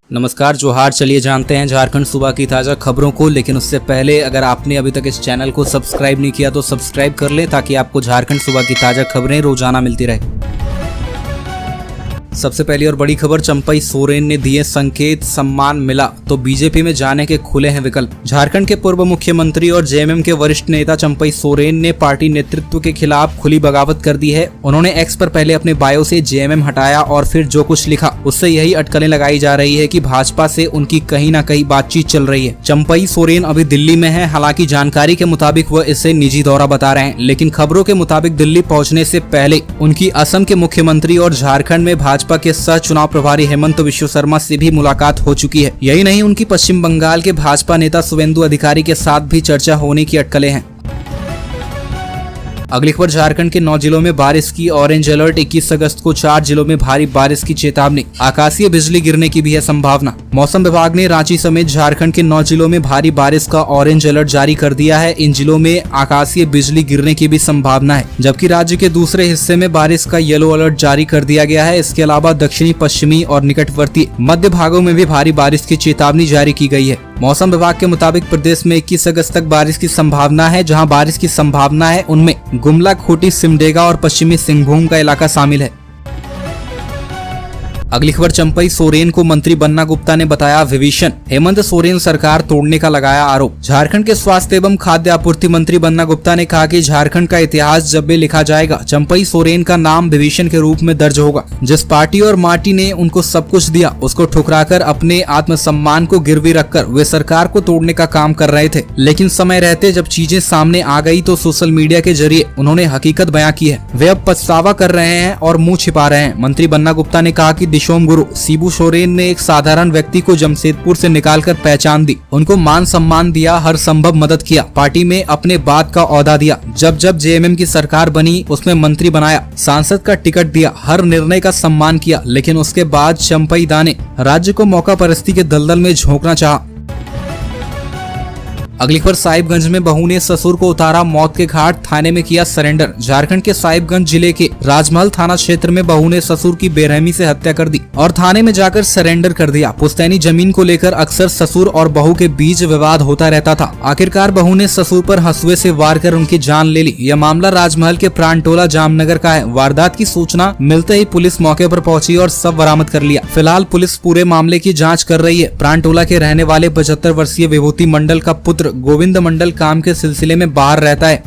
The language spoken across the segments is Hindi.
नमस्कार जोहार। चलिए जानते हैं झारखंड सूबा की ताज़ा खबरों को, लेकिन उससे पहले अगर आपने अभी तक इस चैनल को सब्सक्राइब नहीं किया तो सब्सक्राइब कर लें ताकि आपको झारखंड सूबा की ताज़ा खबरें रोजाना मिलती रहे। सबसे पहली और बड़ी खबर, चंपई सोरेन ने दिए संकेत, सम्मान मिला तो बीजेपी में जाने के खुले हैं विकल्प। झारखंड के पूर्व मुख्यमंत्री और जेएमएम के वरिष्ठ नेता चंपई सोरेन ने पार्टी नेतृत्व के खिलाफ खुली बगावत कर दी है। उन्होंने एक्स पर पहले अपने बायो से जेएमएम हटाया और फिर जो कुछ लिखा उससे यही अटकलें लगाई जा रही है कि भाजपा से उनकी कहीं न कहीं बातचीत चल रही है। चंपई सोरेन अभी दिल्ली में है। हालांकि जानकारी के मुताबिक वह इसे निजी दौरा बता रहे हैं, लेकिन खबरों के मुताबिक दिल्ली पहुँचने से पहले उनकी असम के मुख्यमंत्री और झारखंड में भाजपा के सह चुनाव प्रभारी हेमंत बिश्व शर्मा से भी मुलाकात हो चुकी है। यही नहीं, उनकी पश्चिम बंगाल के भाजपा नेता शुवेंदु अधिकारी के साथ भी चर्चा होने की अटकलें हैं। अगली खबर, झारखंड के 9 जिलों में बारिश की ऑरेंज अलर्ट। 21 अगस्त को 4 जिलों में भारी बारिश की चेतावनी, आकाशीय बिजली गिरने की भी है संभावना। मौसम विभाग ने रांची समेत झारखंड के 9 जिलों में भारी बारिश का ऑरेंज अलर्ट जारी कर दिया है। इन जिलों में आकाशीय बिजली गिरने की भी संभावना है, जबकि राज्य के दूसरे हिस्से में बारिश का येलो अलर्ट जारी कर दिया गया है। इसके अलावा दक्षिणी, पश्चिमी और निकटवर्ती मध्य भागों में भी भारी बारिश की चेतावनी जारी की गई है। मौसम विभाग के मुताबिक प्रदेश में 21 अगस्त तक बारिश की संभावना है। जहां बारिश की संभावना है उनमें गुमला, खूंटी, सिमडेगा और पश्चिमी सिंहभूम का इलाका शामिल है। अगली खबर, चंपई सोरेन को मंत्री बन्ना गुप्ता ने बताया विभीषण। हेमंत सोरेन सरकार तोड़ने का लगाया आरोप। झारखंड के स्वास्थ्य एवं खाद्य आपूर्ति मंत्री बन्ना गुप्ता ने कहा कि झारखंड का इतिहास जब भी लिखा जाएगा चंपई सोरेन का नाम विभीषण के रूप में दर्ज होगा। जिस पार्टी और माटी ने उनको सब कुछ दिया उसको ठुकराकर अपने आत्मसम्मान को गिरवी रखकर वे सरकार को तोड़ने का काम कर रहे थे, लेकिन समय रहते जब चीजें सामने आ गई तो सोशल मीडिया के जरिए उन्होंने हकीकत बयां की है। वे अब पछतावा कर रहे हैं और मुंह छिपा रहे हैं। मंत्री बन्ना गुप्ता ने कहा कि दिशोम गुरु शिबू सोरेन ने एक साधारण व्यक्ति को जमशेदपुर से निकालकर पहचान दी, उनको मान सम्मान दिया, हर संभव मदद किया, पार्टी में अपने बात का औहदा दिया। जब जब जेएमएम की सरकार बनी उसमें मंत्री बनाया, सांसद का टिकट दिया, हर निर्णय का सम्मान किया, लेकिन उसके बाद चंपई दा ने राज्य को मौका परस्ती के दलदल में झोंकना चाहा। अगली खबर, साहिबगंज में बहू ने ससुर को उतारा मौत के घाट, थाने में किया सरेंडर। झारखंड के साहिबगंज जिले के राजमहल थाना क्षेत्र में बहू ने ससुर की बेरहमी से हत्या कर दी और थाने में जाकर सरेंडर कर दिया। पुश्तैनी जमीन को लेकर अक्सर ससुर और बहू के बीच विवाद होता रहता था। आखिरकार बहू ने ससुर पर हंसुए से वार कर उनकी जान ले ली। यह मामला राजमहल के प्राणटोला जामनगर का है। वारदात की सूचना मिलते ही पुलिस मौके पर पहुंची और शव बरामद कर लिया। फिलहाल पुलिस पूरे मामले की जाँच कर रही है। प्राणटोला के रहने वाले 75 वर्षीय विभूति मंडल का पुत्र गोविंद मंडल काम के सिलसिले में बाहर रहता है।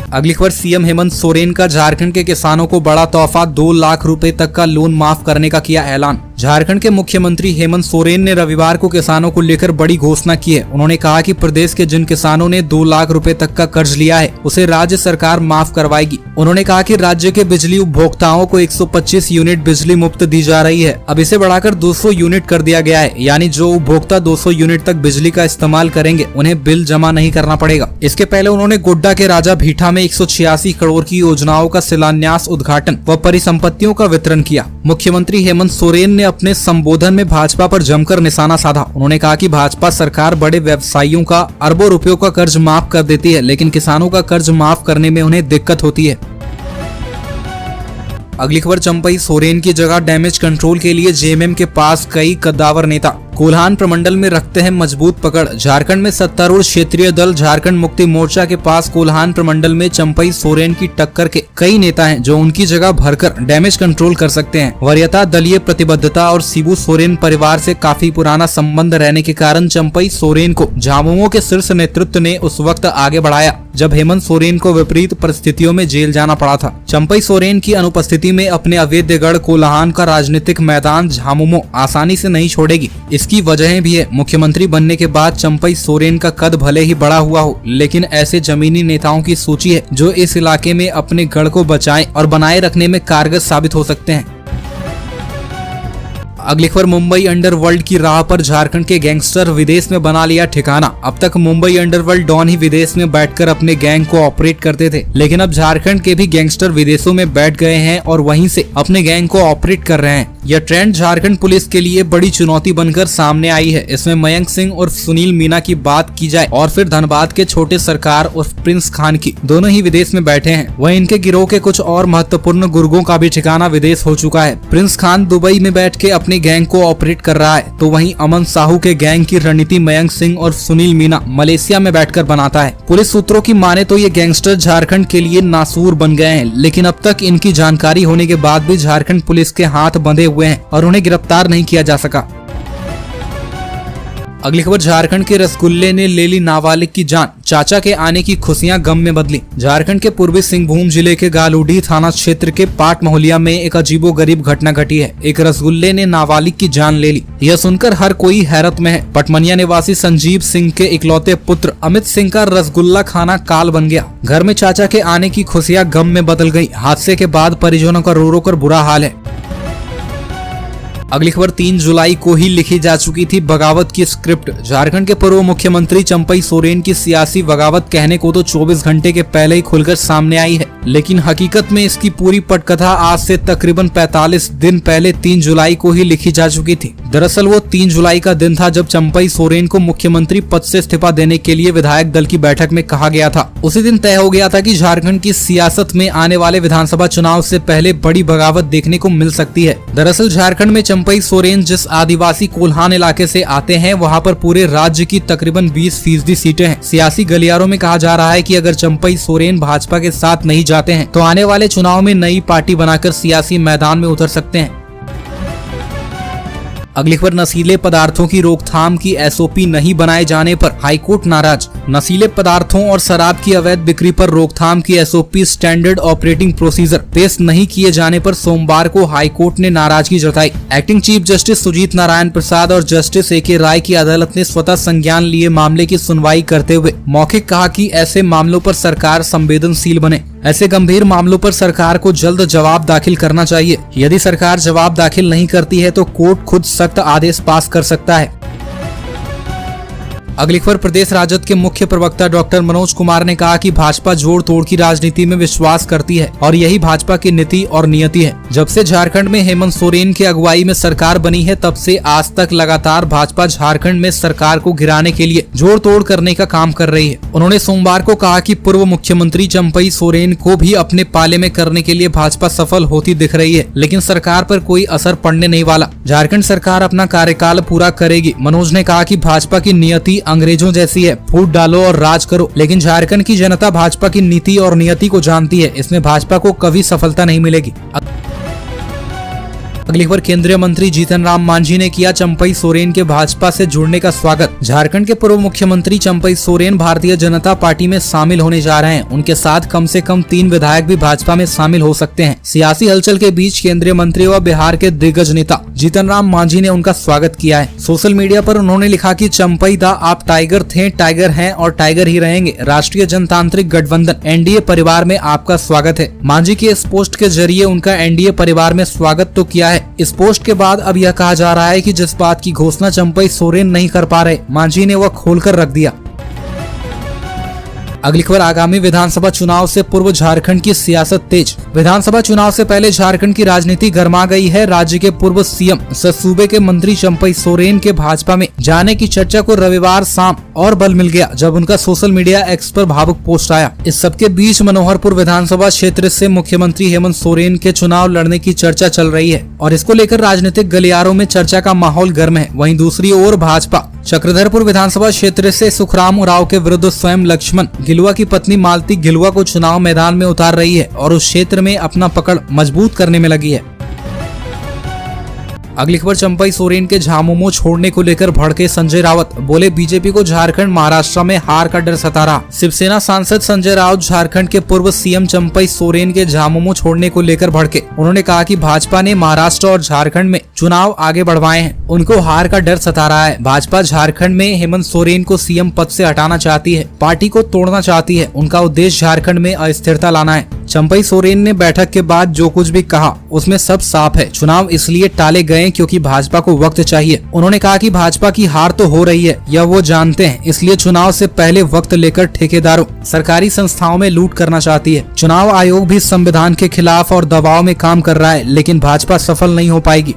अगली खबर, सीएम हेमंत सोरेन का झारखंड के किसानों को बड़ा तोहफा, 2 लाख रुपए तक का लोन माफ करने का किया ऐलान। झारखंड के मुख्यमंत्री हेमंत सोरेन ने रविवार को किसानों को लेकर बड़ी घोषणा की है। उन्होंने कहा कि प्रदेश के जिन किसानों ने 2 लाख रुपए तक का कर्ज लिया है उसे राज्य सरकार माफ करवाएगी। उन्होंने कहा कि राज्य के बिजली उपभोक्ताओं को 125 यूनिट बिजली मुफ्त दी जा रही है। अब इसे बढ़ाकर 200 यूनिट कर दिया गया है, यानी जो उपभोक्ता 200 यूनिट तक बिजली का इस्तेमाल करेंगे उन्हें बिल जमा नहीं करना पड़ेगा। इसके पहले उन्होंने गोड्डा के राजा भीठा में 186 करोड़ की योजनाओं का शिलान्यास, उद्घाटन व परिसंपत्तियों का वितरण किया। मुख्यमंत्री हेमंत सोरेन ने अपने संबोधन में भाजपा पर जमकर निशाना साधा। उन्होंने कहा कि भाजपा सरकार बड़े व्यवसायियों का अरबों रुपयों का कर्ज माफ कर देती है, लेकिन किसानों का कर्ज माफ करने में उन्हें दिक्कत होती है। अगली खबर, चंपई सोरेन की जगह डैमेज कंट्रोल के लिए जेएमएम के पास कई कद्दावर नेता। कोल्हान प्रमंडल में रखते हैं मजबूत पकड़। झारखंड में सत्तारूढ़ क्षेत्रीय दल झारखंड मुक्ति मोर्चा के पास कोल्हान प्रमंडल में चंपई सोरेन की टक्कर के कई नेता हैं जो उनकी जगह भरकर डैमेज कंट्रोल कर सकते हैं। वरीयता, दलीय प्रतिबद्धता और शिबू सोरेन परिवार से काफी पुराना संबंध रहने के कारण चंपई सोरेन को झामुमो के शीर्ष नेतृत्व ने उस वक्त आगे बढ़ाया जब हेमंत सोरेन को विपरीत परिस्थितियों में जेल जाना पड़ा था। चंपई सोरेन की अनुपस्थिति में अपने अवैध गढ़ कोल्हान का राजनीतिक मैदान झामुमो आसानी से नहीं छोड़ेगी। इसकी वजहें भी है। मुख्यमंत्री बनने के बाद चंपई सोरेन का कद भले ही बड़ा हुआ हो, लेकिन ऐसे जमीनी नेताओं की सूची है जो इस इलाके में अपने गढ़ को बचाएं और बनाए रखने में कारगर साबित हो सकते हैं। अगली खबर, मुंबई अंडरवर्ल्ड की राह पर झारखंड के गैंगस्टर, विदेश में बना लिया ठिकाना। अब तक मुंबई अंडरवर्ल्ड डॉन ही विदेश में बैठकर अपने गैंग को ऑपरेट करते थे, लेकिन अब झारखंड के भी गैंगस्टर विदेशों में बैठ गए हैं और वहीं से अपने गैंग को ऑपरेट कर रहे हैं। यह ट्रेंड झारखंड पुलिस के लिए बड़ी चुनौती बनकर सामने आई है। इसमें मयंक सिंह और सुनील मीना की बात की जाए और फिर धनबाद के छोटे सरकार और प्रिंस खान की, दोनों ही विदेश में बैठे हैं। वहीं इनके गिरोह के कुछ और महत्वपूर्ण गुर्गों का भी ठिकाना विदेश हो चुका है। प्रिंस खान दुबई में बैठ के अपने अपने गैंग को ऑपरेट कर रहा है, तो वहीं अमन साहू के गैंग की रणनीति मयंक सिंह और सुनील मीना मलेशिया में बैठकर बनाता है। पुलिस सूत्रों की माने तो ये गैंगस्टर झारखंड के लिए नासूर बन गए हैं, लेकिन अब तक इनकी जानकारी होने के बाद भी झारखंड पुलिस के हाथ बंधे हुए हैं और उन्हें गिरफ्तार नहीं किया जा सका। अगली खबर, झारखंड के रसगुल्ले ने ले ली नाबालिग की जान, चाचा के आने की खुशियां गम में बदली। झारखंड के पूर्वी सिंहभूम जिले के गालूडी थाना क्षेत्र के पाट मोहलिया में एक अजीबोगरीब घटना घटी है। एक रसगुल्ले ने नाबालिग की जान ले ली। यह सुनकर हर कोई हैरत में है। पटमनिया निवासी संजीव सिंह के इकलौते पुत्र अमित सिंह का रसगुल्ला खाना काल बन गया। घर में चाचा के आने की खुशियां गम में बदल गई। हादसे के बाद परिजनों का रो रो कर बुरा हाल है। अगली खबर, 3 जुलाई को ही लिखी जा चुकी थी बगावत की स्क्रिप्ट। झारखंड के पूर्व मुख्यमंत्री चंपई सोरेन की सियासी बगावत कहने को तो 24 घंटे के पहले ही खुलकर सामने आई है, लेकिन हकीकत में इसकी पूरी पटकथा आज से तकरीबन 45 दिन पहले 3 जुलाई को ही लिखी जा चुकी थी। दरअसल वो 3 जुलाई का दिन था जब चंपई सोरेन को मुख्यमंत्री पद से इस्तीफा देने के लिए विधायक दल की बैठक में कहा गया था। उसी दिन तय हो गया था कि झारखंड की सियासत में आने वाले विधानसभा चुनाव से पहले बड़ी बगावत देखने को मिल सकती है। दरअसल झारखंड में चंपई सोरेन जिस आदिवासी कोल्हान इलाके से आते हैं, वहां पर पूरे राज्य की तकरीबन 20% सीटें हैं। सियासी गलियारों में कहा जा रहा है कि अगर चंपई सोरेन भाजपा के साथ नहीं जाते हैं तो आने वाले चुनाव में नई पार्टी बनाकर सियासी मैदान में उतर सकते हैं। अगली खबर, नशीले पदार्थों की रोकथाम की एसओपी नहीं बनाए जाने पर हाईकोर्ट नाराज। नशीले पदार्थों और शराब की अवैध बिक्री पर रोकथाम की एसओपी स्टैंडर्ड ऑपरेटिंग प्रोसीजर पेश नहीं किए जाने पर सोमवार को हाईकोर्ट ने नाराजगी जताई। Acting chief justice Sujit Narayan Prasad और जस्टिस ए के राय की अदालत ने स्वतः संज्ञान लिए मामले की सुनवाई करते हुए मौखिक कहा कि ऐसे मामलों पर सरकार संवेदनशील बने। ऐसे गंभीर मामलों पर सरकार को जल्द जवाब दाखिल करना चाहिए। यदि सरकार जवाब दाखिल नहीं करती है तो कोर्ट खुद सख्त आदेश पास कर सकता है। अगली खबर, प्रदेश राजद के मुख्य प्रवक्ता डॉक्टर मनोज कुमार ने कहा कि भाजपा जोड़ तोड़ की राजनीति में विश्वास करती है और यही भाजपा की नीति और नियति है। जब से झारखंड में हेमंत सोरेन की अगुवाई में सरकार बनी है, तब से आज तक लगातार भाजपा झारखंड में सरकार को गिराने के लिए जोड़ तोड़ करने का काम कर रही है। उन्होंने सोमवार को कहा कि पूर्व मुख्यमंत्री चंपई सोरेन को भी अपने पाले में करने के लिए भाजपा सफल होती दिख रही है, लेकिन सरकार पर कोई असर पड़ने नहीं वाला। झारखंड सरकार अपना कार्यकाल पूरा करेगी। मनोज ने कहा कि भाजपा की नियति अंग्रेजों जैसी है, फूट डालो और राज करो, लेकिन झारखंड की जनता भाजपा की नीति और नियति को जानती है। इसमें भाजपा को कभी सफलता नहीं मिलेगी। अगली खबर, केंद्रीय मंत्री जीतन राम मांझी ने किया चंपई सोरेन के भाजपा से जुड़ने का स्वागत। झारखंड के पूर्व मुख्यमंत्री चंपई सोरेन भारतीय जनता पार्टी में शामिल होने जा रहे हैं। उनके साथ कम से कम 3 विधायक भी भाजपा में शामिल हो सकते हैं। सियासी हलचल के बीच केंद्रीय मंत्री व बिहार के दिग्गज नेता जीतन राम मांझी ने उनका स्वागत किया है। सोशल मीडिया पर उन्होंने लिखा कि चंपई दा, आप टाइगर थे, टाइगर हैं और टाइगर ही रहेंगे। राष्ट्रीय जनतांत्रिक गठबंधन एनडीए परिवार में आपका स्वागत है। मांझी के इस पोस्ट के जरिए उनका एनडीए परिवार में स्वागत तो किया है। इस पोस्ट के बाद अब यह कहा जा रहा है कि जिस बात की घोषणा चंपई सोरेन नहीं कर पा रहे, मांझी ने वह खोलकर रख दिया। अगली खबर, आगामी विधानसभा चुनाव से पूर्व झारखंड की सियासत तेज। विधानसभा चुनाव से पहले झारखंड की राजनीति गर्मा गई है। राज्य के पूर्व सीएम सह सूबे के मंत्री चंपई सोरेन के भाजपा में जाने की चर्चा को रविवार शाम और बल मिल गया जब उनका सोशल मीडिया एक्स पर भावुक पोस्ट आया। इस सबके बीच मनोहरपुर विधानसभा क्षेत्र से मुख्यमंत्री हेमंत सोरेन के चुनाव लड़ने की चर्चा चल रही है और इसको लेकर राजनीतिक गलियारों में चर्चा का माहौल गर्म है। वहीं दूसरी ओर भाजपा चक्रधरपुर विधानसभा क्षेत्र से सुखराम उरांव के विरुद्ध स्वयं लक्ष्मण गिलुआ की पत्नी मालती गिलुआ को चुनाव मैदान में उतार रही है और उस क्षेत्र में अपना पकड़ मजबूत करने में लगी है। अगली खबर, चंपई सोरेन के झामुमो छोड़ने को लेकर भड़के संजय राउत। बोले, बीजेपी को झारखंड महाराष्ट्र में हार का डर सता रहा। शिवसेना सांसद संजय राउत झारखंड के पूर्व सीएम चंपई सोरेन के झामुमो छोड़ने को लेकर भड़के। उन्होंने कहा कि भाजपा ने महाराष्ट्र और झारखंड में चुनाव आगे बढ़वाए हैं, उनको हार का डर सता रहा है। भाजपा झारखंड में हेमंत सोरेन को सीएम पद से हटाना चाहती है, पार्टी को तोड़ना चाहती है। उनका उद्देश्य झारखंड में अस्थिरता लाना है। चंपई सोरेन ने बैठक के बाद जो कुछ भी कहा उसमें सब साफ है। चुनाव इसलिए टाले गए क्योंकि भाजपा को वक्त चाहिए। उन्होंने कहा कि भाजपा की हार तो हो रही है, यह वो जानते हैं, इसलिए चुनाव से पहले वक्त लेकर ठेकेदारों, सरकारी संस्थाओं में लूट करना चाहती है। चुनाव आयोग भी संविधान के खिलाफ और दबाव में काम कर रहा है, लेकिन भाजपा सफल नहीं हो पाएगी।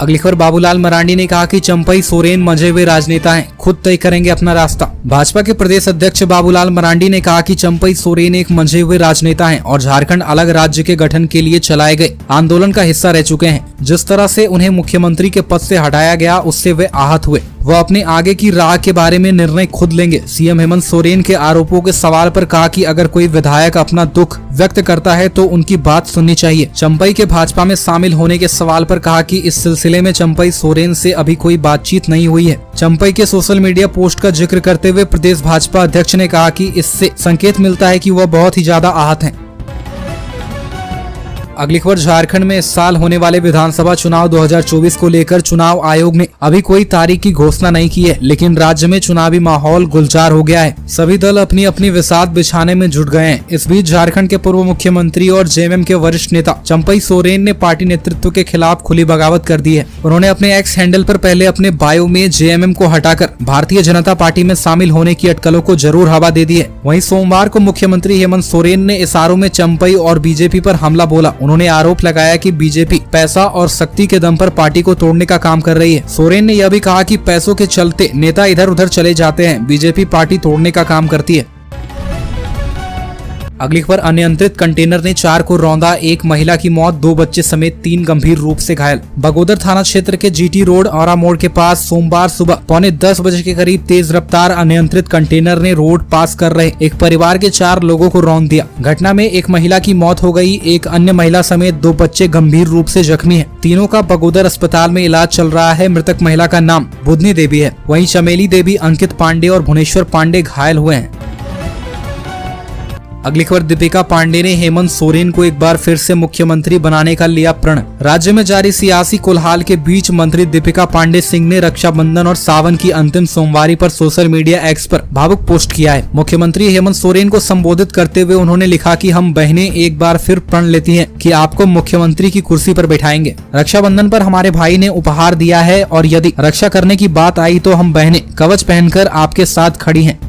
अगली खबर, बाबूलाल मरांडी ने कहा कि चंपई सोरेन मंझे हुए राजनेता हैं, खुद तय करेंगे अपना रास्ता। भाजपा के प्रदेश अध्यक्ष बाबूलाल मरांडी ने कहा कि चंपई सोरेन एक मंझे हुए राजनेता हैं और झारखंड अलग राज्य के गठन के लिए चलाए गए आंदोलन का हिस्सा रह चुके हैं। जिस तरह से उन्हें मुख्यमंत्री के पद से हटाया गया, उससे वे आहत हुए। वह अपने आगे की राह के बारे में निर्णय खुद लेंगे। सीएम हेमंत सोरेन के आरोपों के सवाल पर कहा कि अगर कोई विधायक अपना दुख व्यक्त करता है तो उनकी बात सुननी चाहिए। चंपई के भाजपा में शामिल होने के सवाल पर कहा कि इस सिलसिले में चंपई सोरेन से अभी कोई बातचीत नहीं हुई है। चंपई के सोशल मीडिया पोस्ट का जिक्र करते हुए प्रदेश भाजपा अध्यक्ष ने कहा कि इससे संकेत मिलता है कि वह बहुत ही ज्यादा आहत हैं। अगली खबर, झारखंड में इस साल होने वाले विधानसभा चुनाव 2024 को लेकर चुनाव आयोग ने अभी कोई तारीख की घोषणा नहीं की है, लेकिन राज्य में चुनावी माहौल गुलजार हो गया है। सभी दल अपनी अपनी विसात बिछाने में जुट गए हैं। इस बीच झारखंड के पूर्व मुख्यमंत्री और जेएमएम के वरिष्ठ नेता चंपई सोरेन ने पार्टी नेतृत्व के खिलाफ खुली बगावत कर दी है। उन्होंने अपने एक्स हैंडल पर पहले अपने बायो में जेएमएम को हटाकर भारतीय जनता पार्टी में शामिल होने की अटकलों को जरूर हवा दे दी है। वहीं सोमवार को मुख्यमंत्री हेमंत सोरेन ने इशारों में चंपई और बीजेपी पर हमला बोला। उन्होंने आरोप लगाया कि बीजेपी पैसा और शक्ति के दम पर पार्टी को तोड़ने का काम कर रही है। सोरेन ने यह भी कहा कि पैसों के चलते नेता इधर उधर चले जाते हैं, बीजेपी पार्टी तोड़ने का काम करती है। अगली खबर, अनियंत्रित कंटेनर ने 4 को रौंदा, 1 महिला की मौत, 2 बच्चे समेत 3 गंभीर रूप से घायल। बगोदर थाना क्षेत्र के जीटी रोड औरा मोड़ के पास सोमवार सुबह 9:45 बजे के करीब तेज रफ्तार अनियंत्रित कंटेनर ने रोड पास कर रहे एक परिवार के 4 लोगों को रौंद दिया। घटना में 1 महिला की मौत हो गई, एक अन्य महिला समेत 2 बच्चे गंभीर रूप से जख्मी है। तीनों का बगोदर अस्पताल में इलाज चल रहा है। मृतक महिला का नाम बुधनी देवी है। वहीं चमेली देवी, अंकित पांडे और भुवनेश्वर पांडे घायल हुए हैं। अगली खबर, दीपिका पांडे ने हेमंत सोरेन को एक बार फिर से मुख्यमंत्री बनाने का लिया प्रण। राज्य में जारी सियासी कोलाहल के बीच मंत्री दीपिका पांडे सिंह ने रक्षाबंधन और सावन की अंतिम सोमवारी पर सोशल मीडिया एक्स पर भावुक पोस्ट किया है। मुख्यमंत्री हेमंत सोरेन को संबोधित करते हुए उन्होंने लिखा कि हम बहनें एक बार फिर प्रण लेती हैं कि आपको मुख्यमंत्री की कुर्सी पर बैठाएंगे। रक्षाबंधन पर हमारे भाई ने उपहार दिया है और यदि रक्षा करने की बात आई तो हम बहनें कवच पहनकर आपके साथ खड़ी हैं।